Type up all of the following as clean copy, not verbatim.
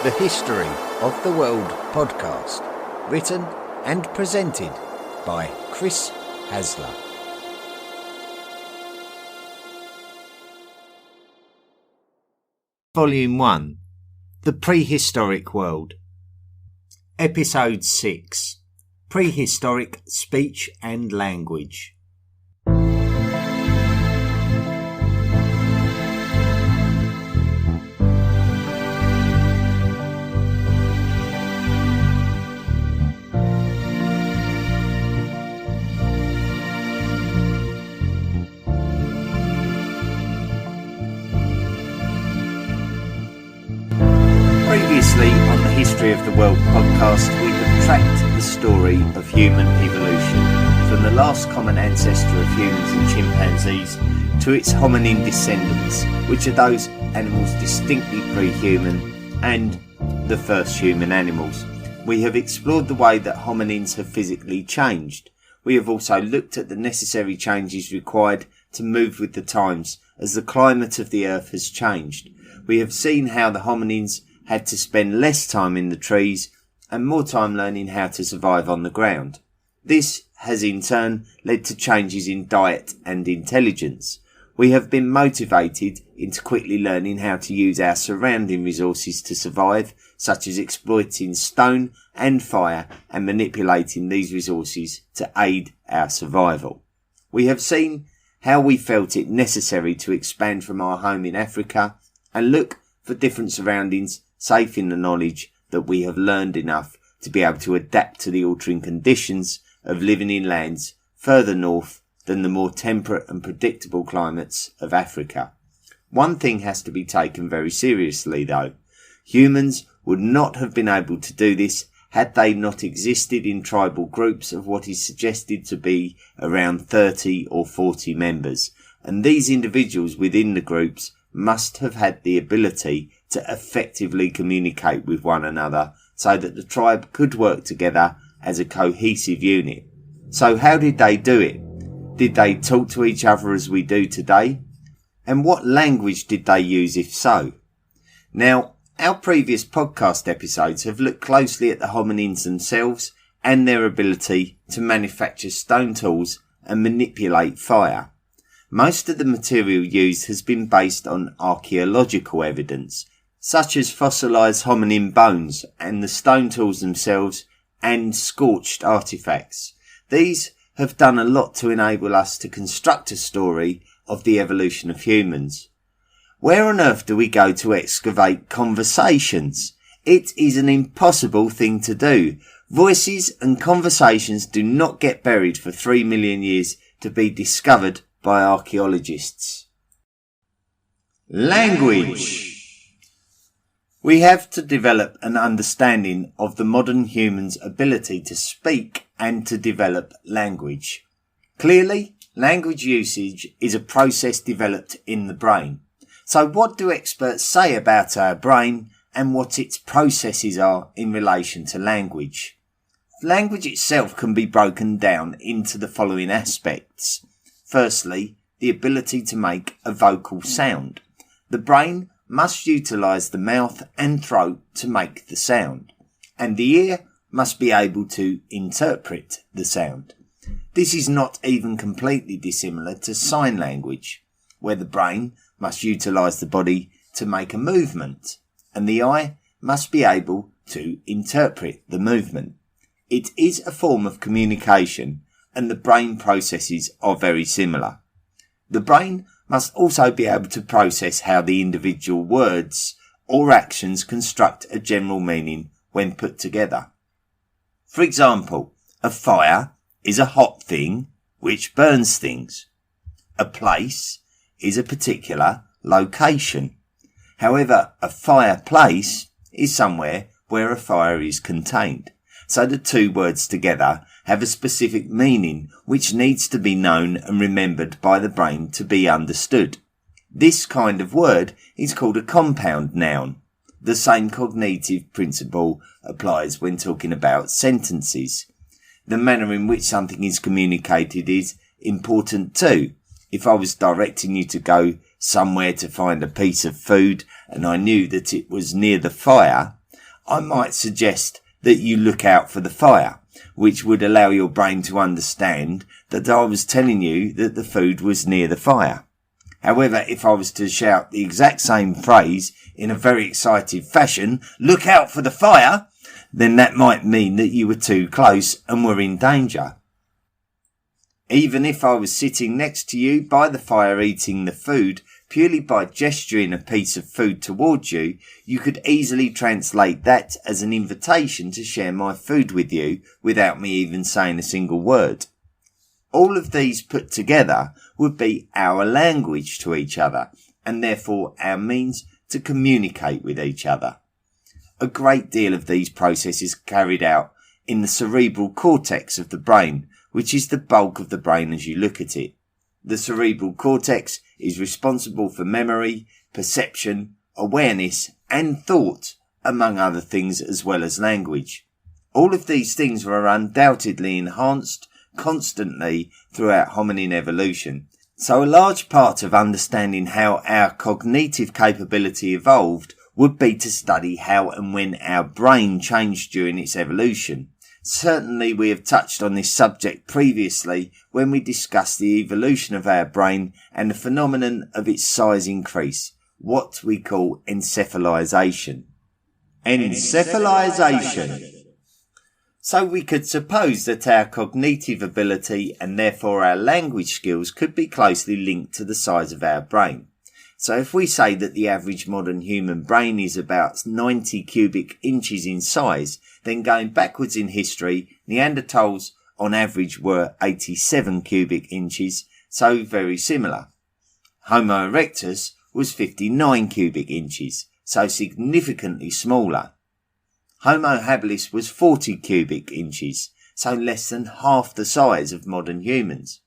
The History of the World podcast, written and presented by Chris Hasler. Volume 1, The Prehistoric World. Episode 6, Prehistoric Speech and Language. Previously on the History of the World podcast, we have tracked the story of human evolution from the last common ancestor of humans and chimpanzees to its hominin descendants, which are those animals distinctly pre-human and the first human animals. We have explored the way that hominins have physically changed. We have also looked at the necessary changes required to move with the times as the climate of the earth has changed. We have seen how the hominins had to spend less time in the trees and more time learning how to survive on the ground. This has in turn led to changes in diet and intelligence. We have been motivated into quickly learning how to use our surrounding resources to survive, such as exploiting stone and fire and manipulating these resources to aid our survival. We have seen how we felt it necessary to expand from our home in Africa and look for different surroundings, safe in the knowledge that we have learned enough to be able to adapt to the altering conditions of living in lands further north than the more temperate and predictable climates of Africa. One thing has to be taken very seriously though. Humans would not have been able to do this had they not existed in tribal groups of what is suggested to be around 30 or 40 members, and these individuals within the groups must have had the ability to effectively communicate with one another so that the tribe could work together as a cohesive unit. So how did they do it? Did they talk to each other as we do today? And what language did they use if so? Now, our previous podcast episodes have looked closely at the hominins themselves and their ability to manufacture stone tools and manipulate fire. Most of the material used has been based on archaeological evidence, such as fossilised hominin bones and the stone tools themselves and scorched artefacts. These have done a lot to enable us to construct a story of the evolution of humans. Where on earth do we go to excavate conversations? It is an impossible thing to do. Voices and conversations do not get buried for 3 million years to be discovered by archaeologists. Language. We have to develop an understanding of the modern human's ability to speak and to develop language. Clearly, language usage is a process developed in the brain. So what do experts say about our brain and what its processes are in relation to language? Language itself can be broken down into the following aspects. Firstly, the ability to make a vocal sound. The brain must utilise the mouth and throat to make the sound, and the ear must be able to interpret the sound. This is not even completely dissimilar to sign language, where the brain must utilise the body to make a movement, and the eye must be able to interpret the movement. It is a form of communication, and the brain processes are very similar. The brain must also be able to process how the individual words or actions construct a general meaning when put together. For example, a fire is a hot thing which burns things. A place is a particular location. However, a fireplace is somewhere where a fire is contained. So the two words together have a specific meaning which needs to be known and remembered by the brain to be understood. This kind of word is called a compound noun. The same cognitive principle applies when talking about sentences. The manner in which something is communicated is important too. If I was directing you to go somewhere to find a piece of food and I knew that it was near the fire, I might suggest that you look out for the fire, which would allow your brain to understand that I was telling you that the food was near the fire. However, if I was to shout the exact same phrase in a very excited fashion, look out for the fire, then that might mean that you were too close and were in danger. Even if I was sitting next to you by the fire eating the food, purely by gesturing a piece of food towards you, you could easily translate that as an invitation to share my food with you without me even saying a single word. All of these put together would be our language to each other, and therefore our means to communicate with each other. A great deal of these processes are carried out in the cerebral cortex of the brain, which is the bulk of the brain as you look at it. The cerebral cortex is responsible for memory, perception, awareness, and thought, among other things, as well as language. All of these things were undoubtedly enhanced constantly throughout hominin evolution. So a large part of understanding how our cognitive capability evolved would be to study how and when our brain changed during its evolution. Certainly we have touched on this subject previously when we discussed the evolution of our brain and the phenomenon of its size increase, what we call encephalization. Encephalization. So we could suppose that our cognitive ability and therefore our language skills could be closely linked to the size of our brain. So if we say that the average modern human brain is about 90 cubic inches in size, then going backwards in history, Neanderthals on average were 87 cubic inches, so very similar. Homo erectus was 59 cubic inches, so significantly smaller. Homo habilis was 40 cubic inches, so less than half the size of modern humans.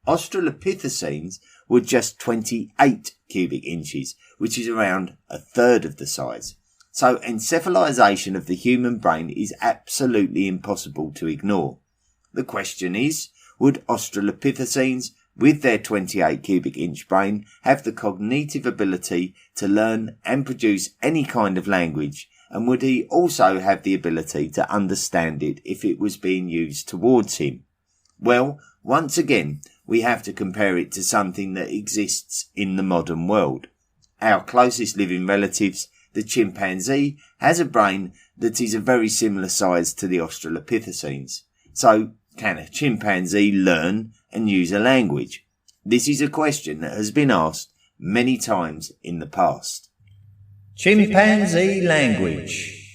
Australopithecines were just 28 cubic inches, which is around a third of the size. So encephalization of the human brain is absolutely impossible to ignore. The question is, would Australopithecines, with their 28 cubic inch brain, have the cognitive ability to learn and produce any kind of language? And would he also have the ability to understand it if it was being used towards him? Well, once again, we have to compare it to something that exists in the modern world. Our closest living relatives, the chimpanzee, has a brain that is a very similar size to the Australopithecines. So, can a chimpanzee learn and use a language? This is a question that has been asked many times in the past. Chimpanzee language.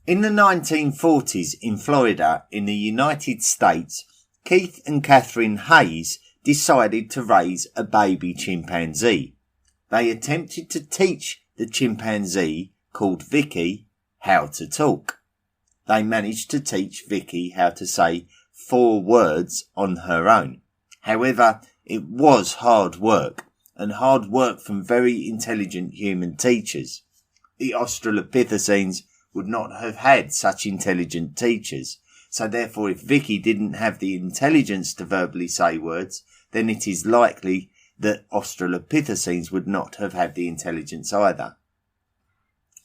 In the 1940s in Florida, in the United States, Keith and Catherine Hayes decided to raise a baby chimpanzee. They attempted to teach the chimpanzee, called Vicky, how to talk. They managed to teach Vicky how to say 4 words on her own. However, it was hard work, and hard work from very intelligent human teachers. The Australopithecines would not have had such intelligent teachers, so therefore if Vicky didn't have the intelligence to verbally say words, then it is likely that Australopithecines would not have had the intelligence either.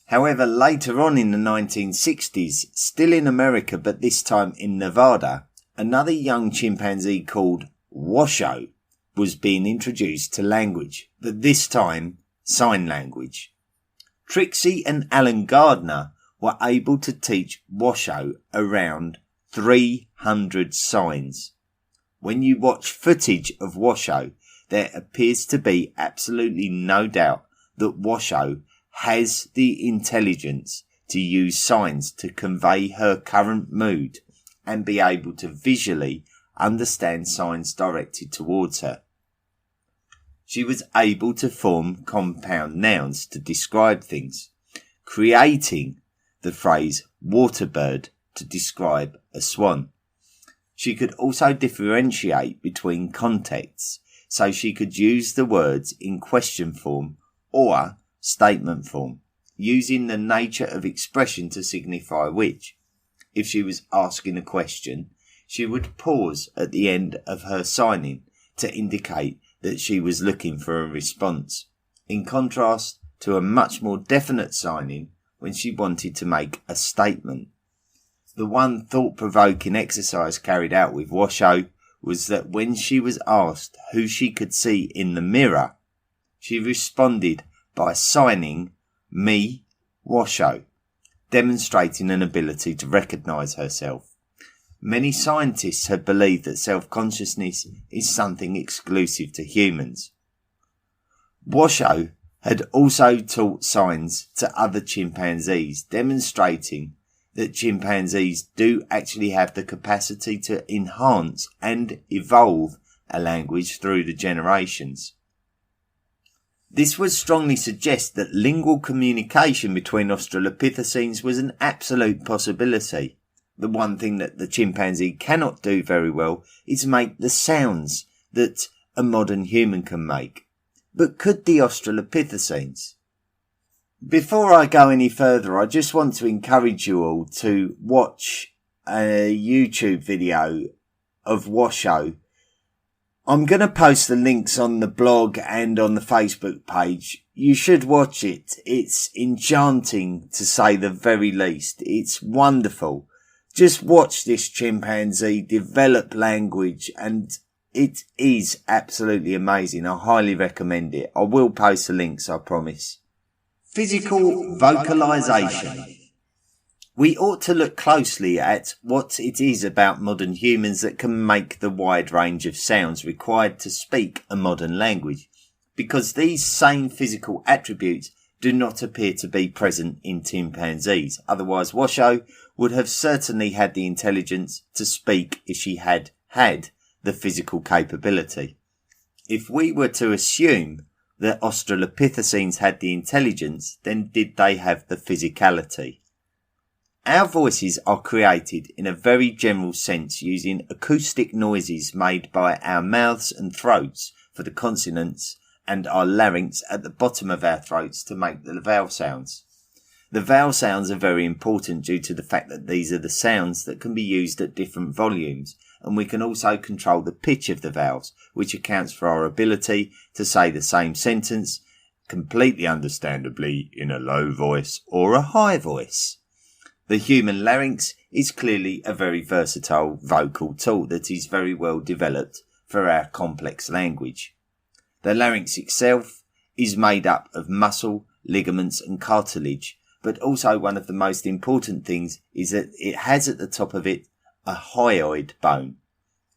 However, later on in the 1960s, still in America but this time in Nevada, another young chimpanzee called Washoe was being introduced to language, but this time sign language. Trixie and Alan Gardner were able to teach Washoe around 300 signs. When you watch footage of Washoe, there appears to be absolutely no doubt that Washoe has the intelligence to use signs to convey her current mood and be able to visually understand signs directed towards her. She was able to form compound nouns to describe things, creating the phrase waterbird to describe a swan. She could also differentiate between contexts, so she could use the words in question form or statement form, using the nature of expression to signify which. If she was asking a question, she would pause at the end of her signing to indicate that she was looking for a response, in contrast to a much more definite signing when she wanted to make a statement. The one thought-provoking exercise carried out with Washoe was that when she was asked who she could see in the mirror, she responded by signing "Me, Washoe," demonstrating an ability to recognise herself. Many scientists have believed that self-consciousness is something exclusive to humans. Washoe had also taught signs to other chimpanzees, demonstrating that chimpanzees do actually have the capacity to enhance and evolve a language through the generations. This would strongly suggest that lingual communication between Australopithecines was an absolute possibility. The one thing that the chimpanzee cannot do very well is make the sounds that a modern human can make. But could the Australopithecines? Before I go any further, I just want to encourage you all to watch a YouTube video of Washoe. I'm going to post the links on the blog and on the Facebook page. You should watch it. It's enchanting, to say the very least. It's wonderful. Just watch this chimpanzee develop language, and it is absolutely amazing. I highly recommend it. I will post the links, I promise. Physical vocalization. We ought to look closely at what it is about modern humans that can make the wide range of sounds required to speak a modern language, because these same physical attributes do not appear to be present in chimpanzees. Otherwise, Washoe would have certainly had the intelligence to speak if she had had the physical capability. If we were to assume that Australopithecines had the intelligence, then did they have the physicality? Our voices are created in a very general sense using acoustic noises made by our mouths and throats for the consonants and our larynx at the bottom of our throats to make the vowel sounds. The vowel sounds are very important due to the fact that these are the sounds that can be used at different volumes, and we can also control the pitch of the vowels, which accounts for our ability to say the same sentence completely understandably in a low voice or a high voice. The human larynx is clearly a very versatile vocal tool that is very well developed for our complex language. The larynx itself is made up of muscle, ligaments and cartilage, but also one of the most important things is that it has at the top of it a hyoid bone.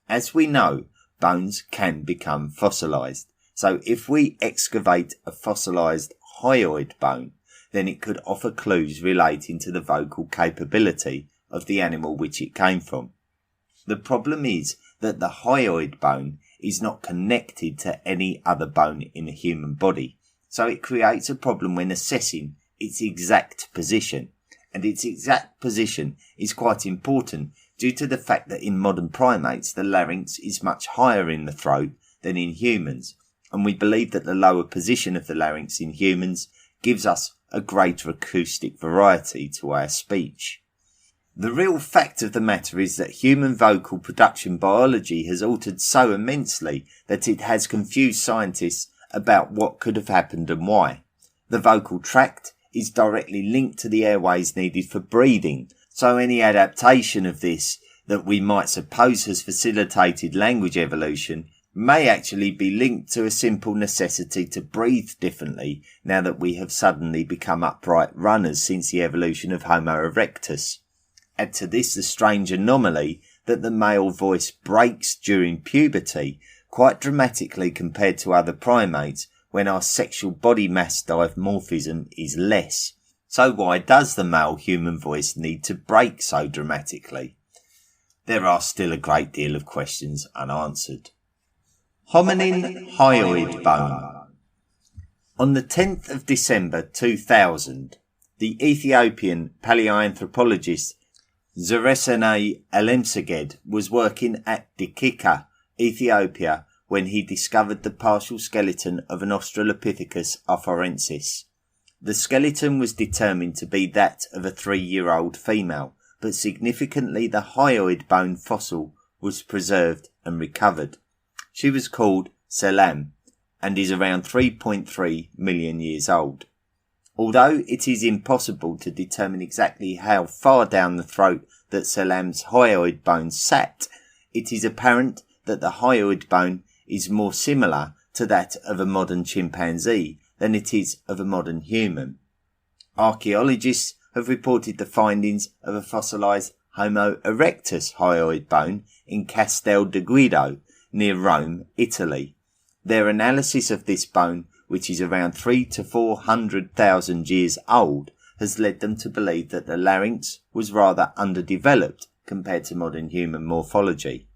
As we know, bones can become fossilized. So if we excavate a fossilized hyoid bone, then it could offer clues relating to the vocal capability of the animal which it came from. The problem is that the hyoid bone is not connected to any other bone in a human body, so it creates a problem when assessing its exact position. And its exact position is quite important due to the fact that in modern primates the larynx is much higher in the throat than in humans, and we believe that the lower position of the larynx in humans gives us a greater acoustic variety to our speech. The real fact of the matter is that human vocal production biology has altered so immensely that it has confused scientists about what could have happened and why. The vocal tract is directly linked to the airways needed for breathing, so any adaptation of this that we might suppose has facilitated language evolution may actually be linked to a simple necessity to breathe differently now that we have suddenly become upright runners since the evolution of Homo erectus. Add to this the strange anomaly that the male voice breaks during puberty quite dramatically compared to other primates when our sexual body mass dimorphism is less. So why does the male human voice need to break so dramatically? There are still a great deal of questions unanswered. Hominin hyoid bone. On the 10th of December 2000, the Ethiopian paleoanthropologist Zeresene Alemseged was working at Dikika, Ethiopia, when he discovered the partial skeleton of an Australopithecus afarensis. The skeleton was determined to be that of a 3-year-old female, but significantly the hyoid bone fossil was preserved and recovered. She was called Selam and is around 3.3 million years old. Although it is impossible to determine exactly how far down the throat that Salam's hyoid bone sat, it is apparent that the hyoid bone is more similar to that of a modern chimpanzee than it is of a modern human. Archaeologists have reported the findings of a fossilised Homo erectus hyoid bone in Castel di Guido, near Rome, Italy. Their analysis of this bone, which is around 300,000 to 400,000 years old, has led them to believe that the larynx was rather underdeveloped compared to modern human morphology.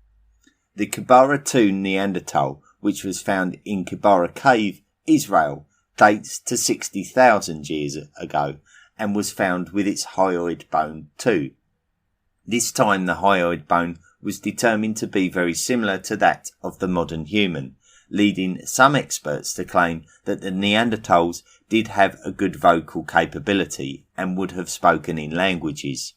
The Kibara II Neanderthal, which was found in Kibara Cave, Israel, dates to 60,000 years ago and was found with its hyoid bone too. This time the hyoid bone was determined to be very similar to that of the modern human, leading some experts to claim that the Neanderthals did have a good vocal capability and would have spoken in languages.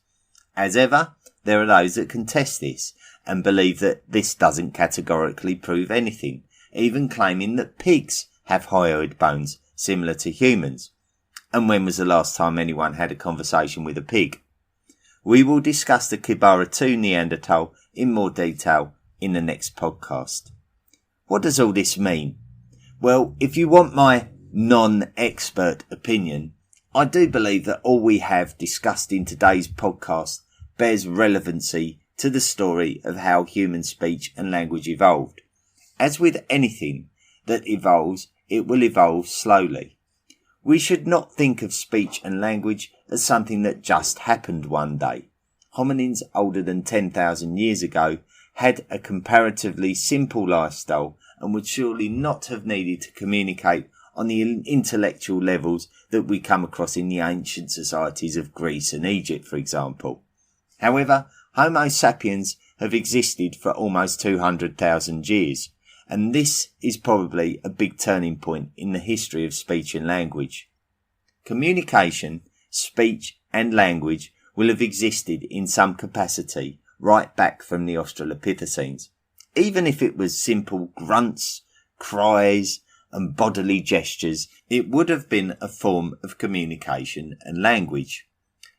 As ever, there are those that contest this and believe that this doesn't categorically prove anything, even claiming that pigs have hyoid bones similar to humans. And when was the last time anyone had a conversation with a pig? We will discuss the Kibara II Neanderthal in more detail in the next podcast. What does all this mean? Well, if you want my non-expert opinion, I do believe that all we have discussed in today's podcast bears relevancy to the story of how human speech and language evolved. As with anything that evolves, it will evolve slowly. We should not think of speech and language as something that just happened one day. Hominins older than 10,000 years ago had a comparatively simple lifestyle and would surely not have needed to communicate on the intellectual levels that we come across in the ancient societies of Greece and Egypt, for example. However, Homo sapiens have existed for almost 200,000 years, and this is probably a big turning point in the history of speech and language. Communication, speech and language will have existed in some capacity right back from the Australopithecines. Even if it was simple grunts, cries and bodily gestures, it would have been a form of communication and language.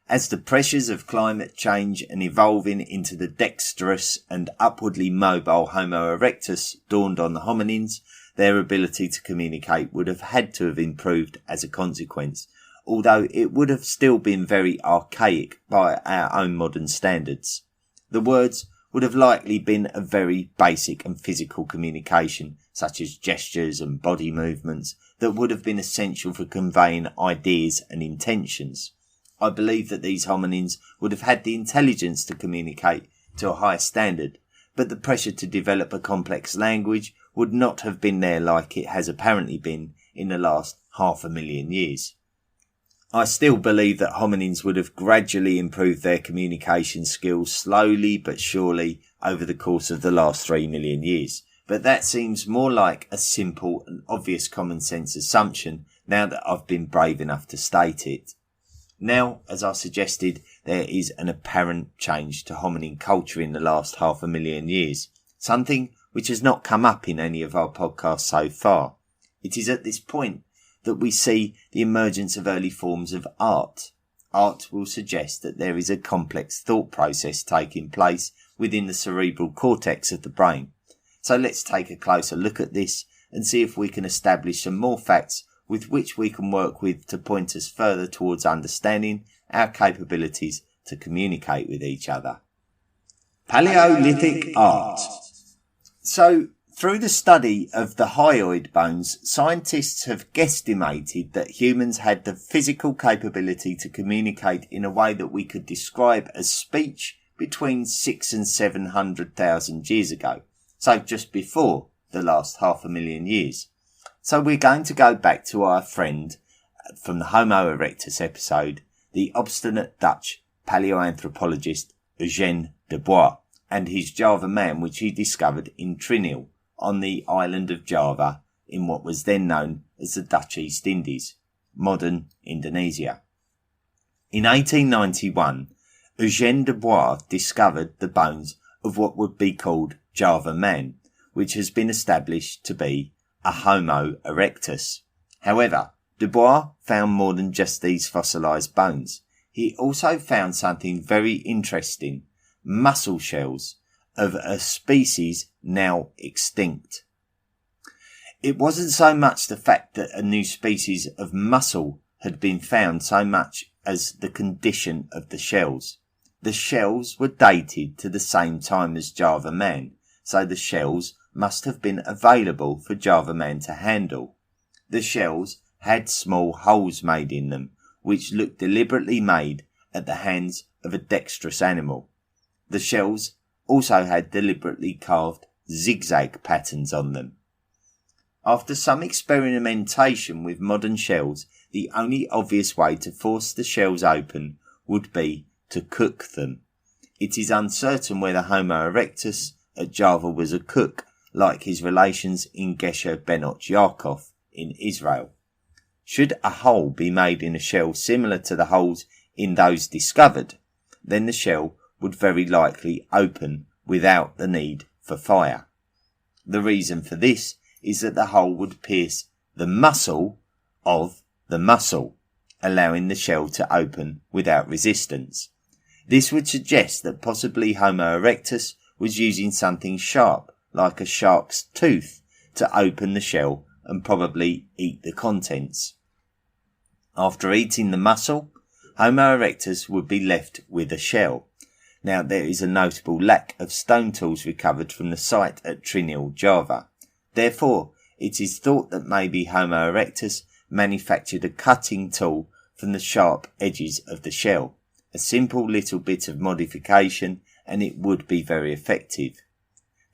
As the pressures of climate change and evolving into the dexterous and upwardly mobile Homo erectus dawned on the hominins, their ability to communicate would have had to have improved as a consequence, although it would have still been very archaic by our own modern standards. The words would have likely been a very basic and physical communication, such as gestures and body movements, that would have been essential for conveying ideas and intentions. I believe that these hominins would have had the intelligence to communicate to a higher standard, but the pressure to develop a complex language would not have been there like it has apparently been in the last 500,000 years. I still believe that hominins would have gradually improved their communication skills slowly but surely over the course of the last 3 million years, but that seems more like a simple and obvious common sense assumption now that I've been brave enough to state it. Now, as I suggested, there is an apparent change to hominin culture in the last 500,000 years, something which has not come up in any of our podcasts so far. It is at this point that we see the emergence of early forms of art. Art will suggest that there is a complex thought process taking place within the cerebral cortex of the brain. So let's take a closer look at this and see if we can establish some more facts with which we can work with to point us further towards understanding our capabilities to communicate with each other. Paleolithic art. So, through the study of the hyoid bones, scientists have guesstimated that humans had the physical capability to communicate in a way that we could describe as speech between 600,000 and 700,000 years ago, so just before the last 500,000 years. So we're going to go back to our friend from the Homo erectus episode, the obstinate Dutch paleoanthropologist Eugène de Bois, and his Java man which he discovered in Trinil on the island of Java in what was then known as the Dutch East Indies, modern Indonesia. In 1891, Eugène de Bois discovered the bones of what would be called Java man, which has been established to be a Homo erectus. However, Du Bois found more than just these fossilised bones. He also found something very interesting, mussel shells of a species now extinct. It wasn't so much the fact that a new species of mussel had been found so much as the condition of the shells. The shells were dated to the same time as Java Man, so the shells must have been available for Java Man to handle. The shells had small holes made in them, which looked deliberately made at the hands of a dexterous animal. The shells also had deliberately carved zigzag patterns on them. After some experimentation with modern shells, the only obvious way to force the shells open would be to cook them. It is uncertain whether Homo erectus at Java was a cook, like his relations in Gesher Benot Yaakov in Israel. Should a hole be made in a shell similar to the holes in those discovered, then the shell would very likely open without the need for fire. The reason for this is that the hole would pierce the muscle of the mussel, allowing the shell to open without resistance. This would suggest that possibly Homo erectus was using something sharp, like a shark's tooth, to open the shell and probably eat the contents. After eating the mussel, Homo erectus would be left with a shell. Now, there is a notable lack of stone tools recovered from the site at Trinil, Java. Therefore, it is thought that maybe Homo erectus manufactured a cutting tool from the sharp edges of the shell. A simple little bit of modification and it would be very effective.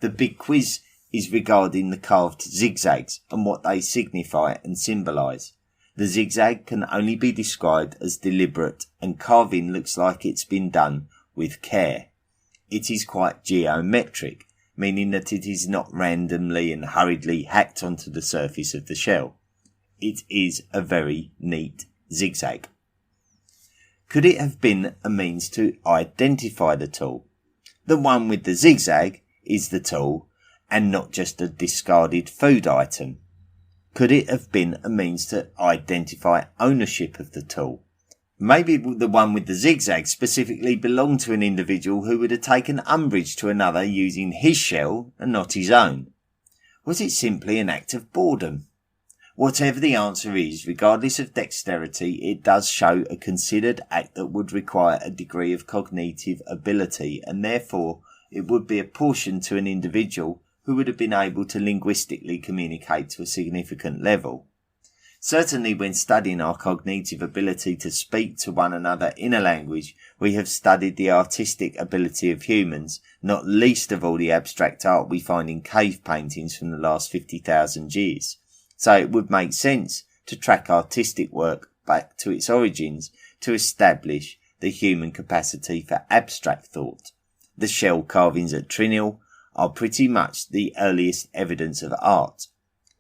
The big quiz is regarding the carved zigzags and what they signify and symbolise. The zigzag can only be described as deliberate, and carving looks like it's been done with care. It is quite geometric, meaning that it is not randomly and hurriedly hacked onto the surface of the shell. It is a very neat zigzag. Could it have been a means to identify the tool? The one with the zigzag is the tool and not just a discarded food item. Could it have been a means to identify ownership of the tool? Maybe the one with the zigzag specifically belonged to an individual who would have taken umbrage to another using his shell and not his own. Was it simply an act of boredom? Whatever the answer is, regardless of dexterity, it does show a considered act that would require a degree of cognitive ability, and therefore it would be apportioned to an individual who would have been able to linguistically communicate to a significant level. Certainly when studying our cognitive ability to speak to one another in a language, we have studied the artistic ability of humans, not least of all the abstract art we find in cave paintings from the last 50,000 years. So it would make sense to track artistic work back to its origins to establish the human capacity for abstract thought. The shell carvings at Trinil are pretty much the earliest evidence of art.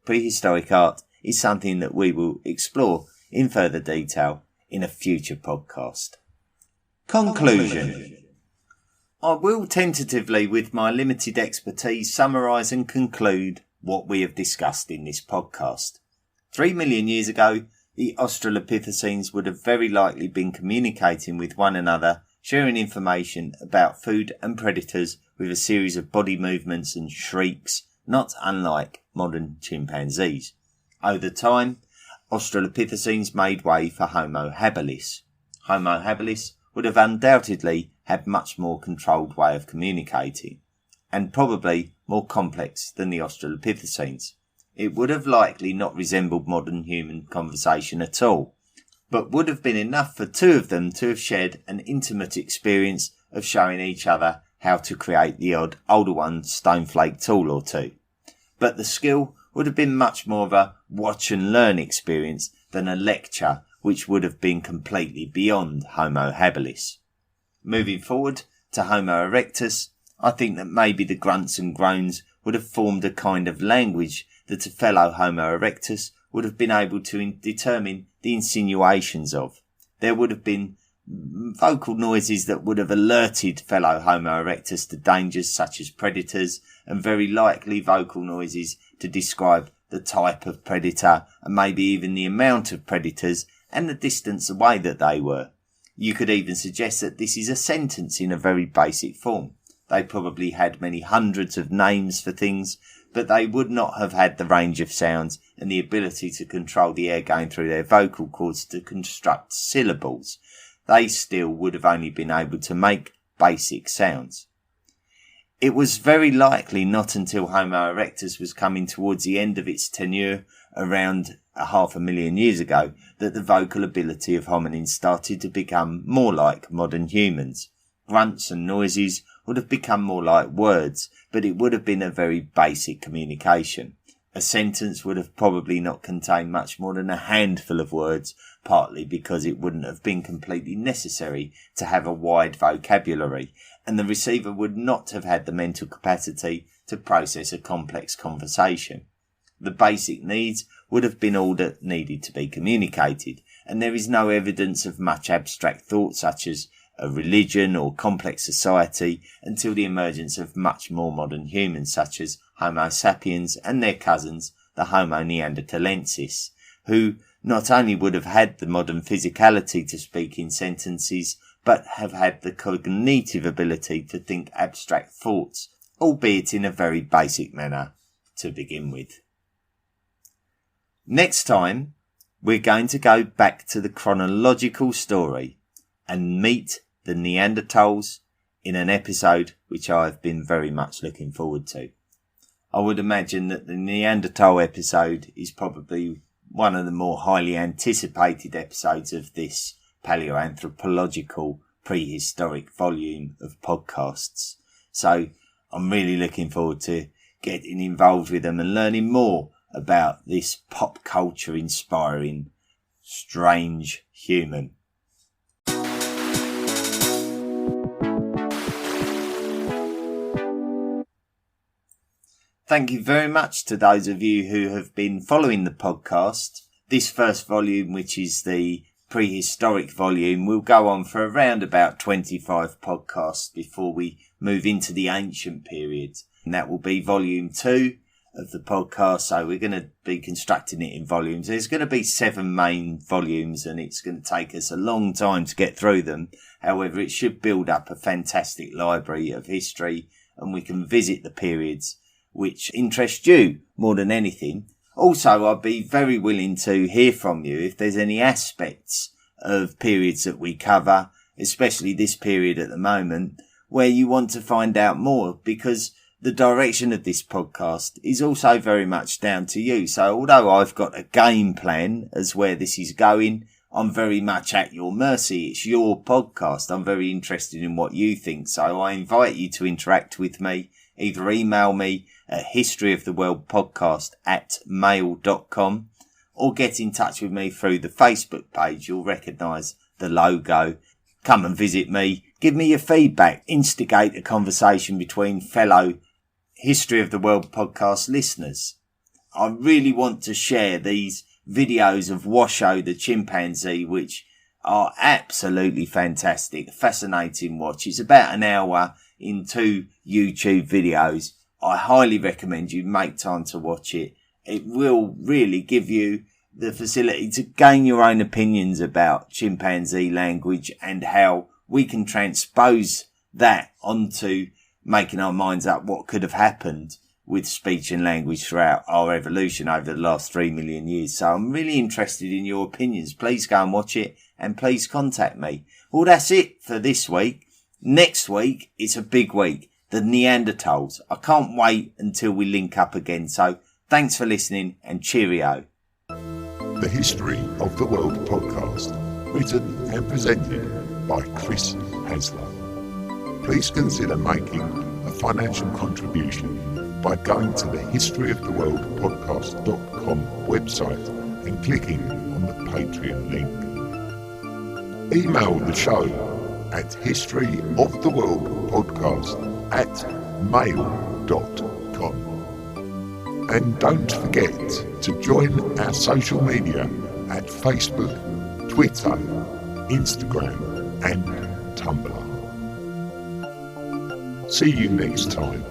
Prehistoric art is something that we will explore in further detail in a future podcast. Conclusion. I will tentatively, with my limited expertise, summarise and conclude what we have discussed in this podcast. 3 million years ago, the Australopithecines would have very likely been communicating with one another, sharing information about food and predators with a series of body movements and shrieks, not unlike modern chimpanzees. Over time, Australopithecines made way for Homo habilis. Homo habilis would have undoubtedly had much more controlled way of communicating, and probably more complex than the Australopithecines. It would have likely not resembled modern human conversation at all, but would have been enough for two of them to have shared an intimate experience of showing each other how to create the odd older one stoneflake tool or two. But the skill would have been much more of a watch and learn experience than a lecture which would have been completely beyond Homo habilis. Moving forward to Homo erectus, I think that maybe the grunts and groans would have formed a kind of language that a fellow Homo erectus would have been able to determine the insinuations of. There would have been vocal noises that would have alerted fellow Homo erectus to dangers such as predators, and very likely vocal noises to describe the type of predator, and maybe even the amount of predators and the distance away that they were. You could even suggest that this is a sentence in a very basic form. They probably had many hundreds of names for things, but they would not have had the range of sounds and the ability to control the air going through their vocal cords to construct syllables. They still would have only been able to make basic sounds. It was very likely not until Homo erectus was coming towards the end of its tenure around 500,000 years ago that the vocal ability of hominins started to become more like modern humans. Grunts and noises would have become more like words, but it would have been a very basic communication. A sentence would have probably not contained much more than a handful of words, partly because it wouldn't have been completely necessary to have a wide vocabulary, and the receiver would not have had the mental capacity to process a complex conversation. The basic needs would have been all that needed to be communicated, and there is no evidence of much abstract thought such as a religion or complex society until the emergence of much more modern humans such as Homo sapiens and their cousins, the Homo neanderthalensis, who not only would have had the modern physicality to speak in sentences, but have had the cognitive ability to think abstract thoughts, albeit in a very basic manner to begin with. Next time, we're going to go back to the chronological story and meet the Neanderthals in an episode which I've been very much looking forward to. I would imagine that the Neanderthal episode is probably one of the more highly anticipated episodes of this paleoanthropological prehistoric volume of podcasts. So I'm really looking forward to getting involved with them and learning more about this pop culture inspiring strange human. Thank you very much to those of you who have been following the podcast. This first volume, which is the prehistoric volume, will go on for around about 25 podcasts before we move into the ancient period. And that will be volume 2 of the podcast. So we're going to be constructing it in volumes. There's going to be 7 main volumes and it's going to take us a long time to get through them. However, it should build up a fantastic library of history and we can visit the periods which interest you more than anything. Also, I'd be very willing to hear from you if there's any aspects of periods that we cover, especially this period at the moment, where you want to find out more, because the direction of this podcast is also very much down to you. So although I've got a game plan as where this is going, I'm very much at your mercy. It's your podcast. I'm very interested in what you think. So I invite you to interact with me. Either email me at historyoftheworldpodcast@mail.com or get in touch with me through the Facebook page. You'll recognise the logo. Come and visit me. Give me your feedback. Instigate a conversation between fellow History of the World podcast listeners. I really want to share these videos of Washoe the chimpanzee, which are absolutely fantastic. Fascinating watch. It's about an hour in 2 YouTube videos. I highly recommend you make time to watch it. It will really give you the facility to gain your own opinions about chimpanzee language and how we can transpose that onto making our minds up what could have happened with speech and language throughout our evolution over the last 3 million years. So I'm really interested in your opinions. Please go and watch it and please contact me. Well, that's it for this week. Next week, it's a big week. The Neanderthals. I can't wait until we link up again. So thanks for listening and cheerio. The History of the World podcast, written and presented by Chris Hasler. Please consider making a financial contribution by going to the historyoftheworldpodcast.com website and clicking on the Patreon link. Email the show at historyoftheworldpodcast@mail.com. And don't forget to join our social media at Facebook, Twitter, Instagram and Tumblr. See you next time.